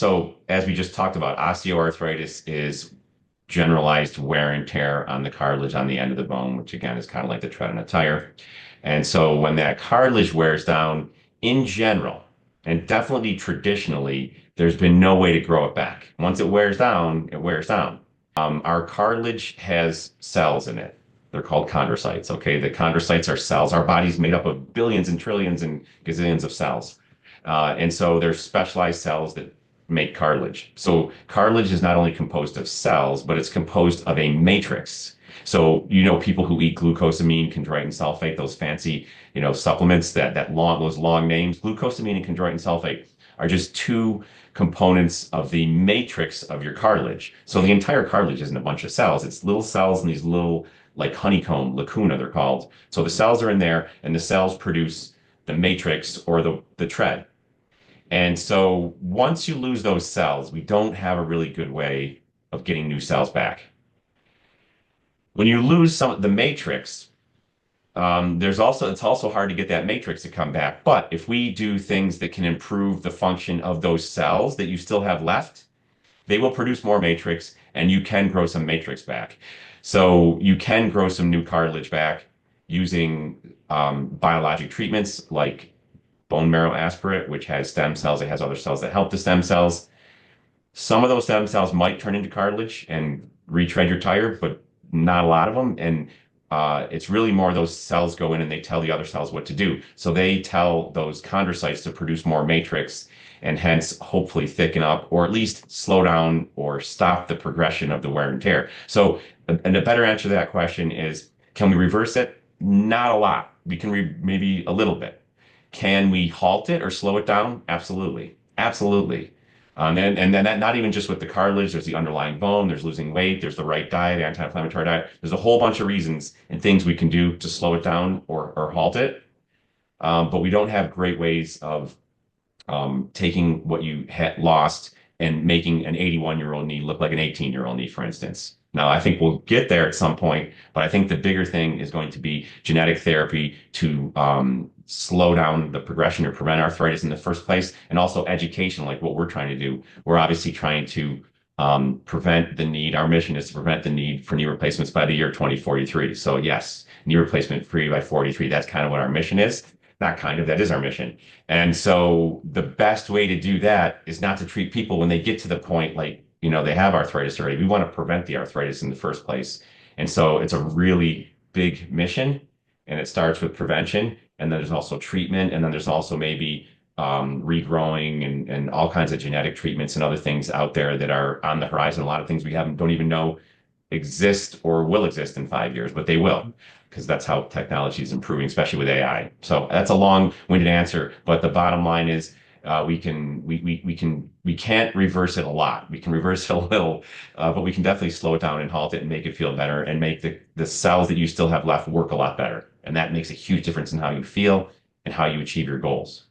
So as we just talked about, osteoarthritis is generalized wear and tear on the cartilage on the end of the bone, which again is kind of like the tread on a tire. And so when that cartilage wears down, in general, and definitely traditionally, there's been no way to grow it back. Once it wears down, it wears down. Our cartilage has cells in it. They're called chondrocytes. Okay, the chondrocytes are cells. Our body's made up of billions and trillions and gazillions of cells. And so there's specialized cells that make cartilage. So cartilage is not only composed of cells, but it's composed of a matrix. So people who eat glucosamine, chondroitin sulfate, those fancy supplements those long names. Glucosamine and chondroitin sulfate are just two components of the matrix of your cartilage. So the entire cartilage isn't a bunch of cells. It's little cells in these little like honeycomb lacuna they're called. So the cells are in there, and the cells produce the matrix or the tread. And so once you lose those cells, we don't have a really good way of getting new cells back. When you lose some of the matrix, it's also hard to get that matrix to come back. But if we do things that can improve the function of those cells that you still have left, they will produce more matrix and you can grow some matrix back. So you can grow some new cartilage back using biologic treatments like bone marrow aspirate, which has stem cells. It has other cells that help the stem cells. Some of those stem cells might turn into cartilage and retread your tire, but not a lot of them. And it's really more those cells go in and they tell the other cells what to do. So they tell those chondrocytes to produce more matrix and hence hopefully thicken up or at least slow down or stop the progression of the wear and tear. So, and a better answer to that question is, can we reverse it? Not a lot. We can maybe a little bit. Can we halt it or slow it down? Absolutely. Absolutely. And then that not even just with the cartilage, there's the underlying bone, there's losing weight, there's the right diet, anti-inflammatory diet. There's a whole bunch of reasons and things we can do to slow it down or halt it. But we don't have great ways of taking what you had lost and making an 81-year-old knee look like an 18-year-old knee, for instance. Now, I think we'll get there at some point, but I think the bigger thing is going to be genetic therapy to slow down the progression or prevent arthritis in the first place, and also education, like what we're trying to do. We're obviously trying to prevent the need. Our mission is to prevent the need for knee replacements by the year 2043. So yes, knee replacement free by 43. That's kind of what our mission is. Not kind of, that is our mission. And so the best way to do that is not to treat people when they get to the point like, they have arthritis already. We want to prevent the arthritis in the first place. And so it's a really big mission, and it starts with prevention. And then there's also treatment. And then there's also maybe regrowing and all kinds of genetic treatments and other things out there that are on the horizon. A lot of things we don't even know exist or will exist in 5 years, but they will, because that's how technology is improving, especially with AI. So that's a long-winded answer, but the bottom line is we can't reverse it a lot. We can reverse it a little, but we can definitely slow it down and halt it and make it feel better and make the cells that you still have left work a lot better. And that makes a huge difference in how you feel and how you achieve your goals.